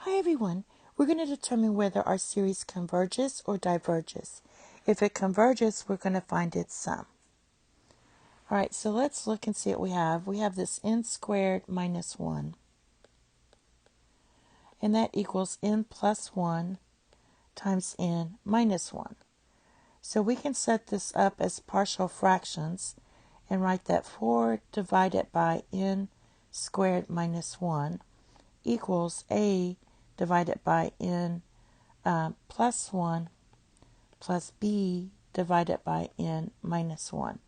Hi everyone, we're going to determine whether our series converges or diverges. If it converges, we're going to find its sum. Alright, so let's look and see what we have. We have this n squared minus 1, and that equals n plus 1 times n minus 1. So we can set this up as partial fractions and write that 4 divided by n squared minus 1 equals a divided by n plus 1 plus b divided by n minus 1.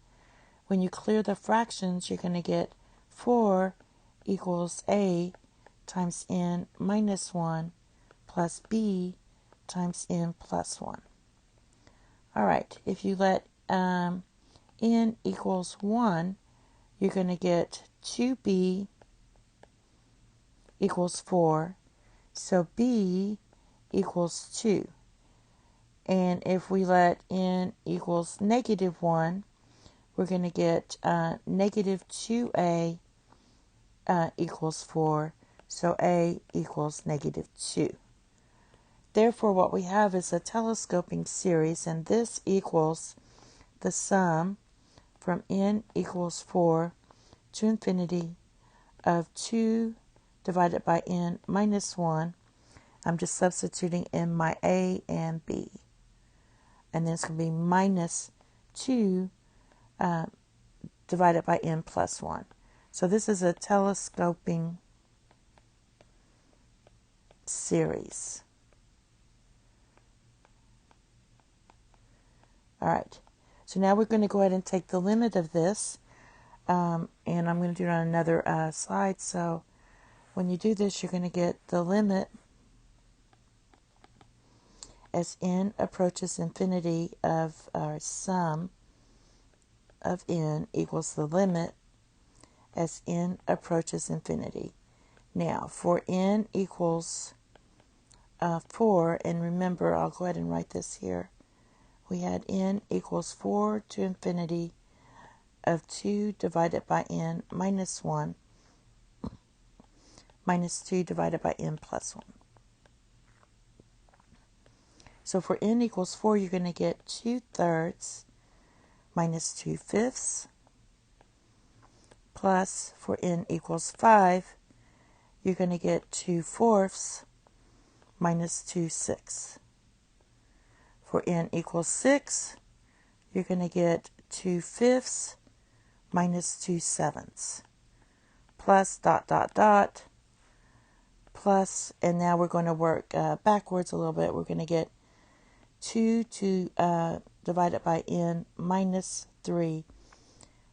When you clear the fractions, you're going to get 4 equals a times n minus 1 plus b times n plus 1. All right, if you let n equals 1, you're going to get 2b equals 4. So b equals 2. And if we let n equals negative 1, we're going to get negative 2a equals 4. So a equals negative 2. Therefore, what we have is a telescoping series, and this equals the sum from n equals 4 to infinity of 2 divided by n minus 1. I'm just substituting in my a and b. And then it's going to be minus 2 divided by n plus 1. So this is a telescoping series. All right. So now we're going to go ahead and take the limit of this. And I'm going to do it on another slide. So when you do this, you're going to get the limit as n approaches infinity of our sum of n equals the limit as n approaches infinity. Now, for n equals 4, and remember, I'll go ahead and write this here. We had n equals 4 to infinity of 2 divided by n minus 1 minus 2 divided by n plus 1. So for n equals 4, you're going to get 2/3 minus 2/5 plus for n equals 5, you're going to get 2/4 minus 2/6. For n equals 6, you're going to get 2/5 minus 2/7 plus dot dot dot plus, and now we're going to work backwards a little bit. We're going to get 2 divided by n minus 3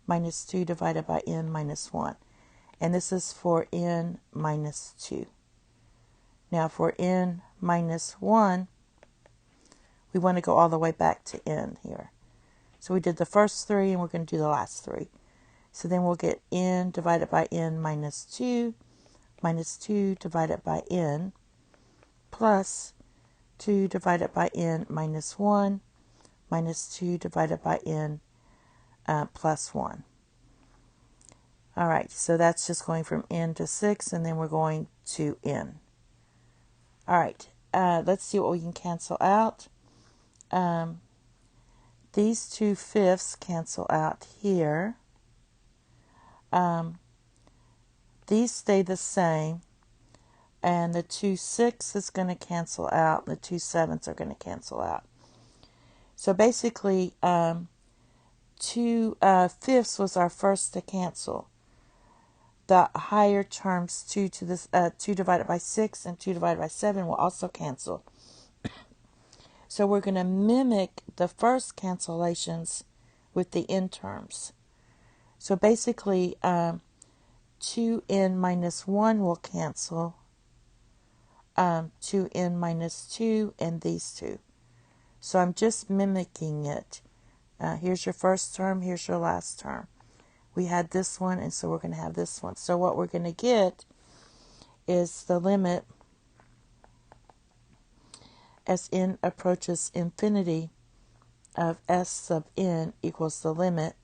minus 2 divided by n minus 1. And this is for n minus 2. Now for n minus 1, we want to go all the way back to n here. So we did the first 3, and we're going to do the last 3. So then we'll get n divided by n minus 2 divided by n plus 2 divided by n minus 1 minus 2 divided by n plus 1. All right, so that's just going from n to 6, and then we're going to n. All right, let's see what we can cancel out. These 2/5 cancel out here. These stay the same, and the 2/6 is going to cancel out. The 2/7 are going to cancel out. So basically, 2/5 was our first to cancel. The higher terms, 2 divided by 6 and 2 divided by 7, will also cancel. So we're going to mimic the first cancellations with the n terms. So basically, 2n minus 1 will cancel, 2n minus 2, and these two. So I'm just mimicking it. Here's your first term, here's your last term. We had this one, and so we're going to have this one. So what we're going to get is the limit as n approaches infinity of s sub n equals the limit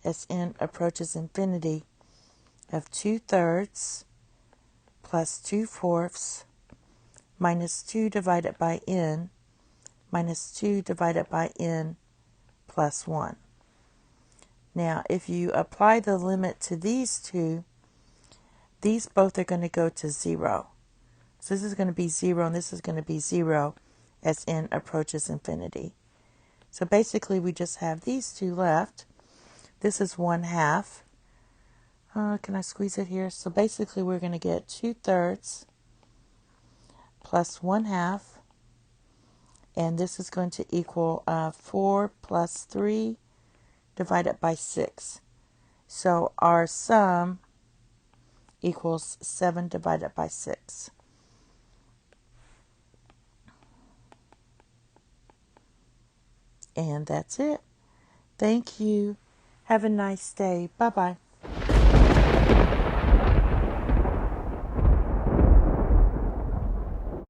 as n approaches infinity of 2/3 plus 2/4 minus 2 divided by n minus 2 divided by n plus 1. Now, if you apply the limit to these two, these both are going to go to 0. So this is going to be 0 and this is going to be 0 as n approaches infinity. So basically we just have these two left. This is 1/2. Can I squeeze it here? So basically we're going to get 2/3 plus 1/2. And this is going to equal 4 plus 3 divided by 6. So our sum equals 7 divided by 6. And that's it. Thank you. Have a nice day. Bye-bye.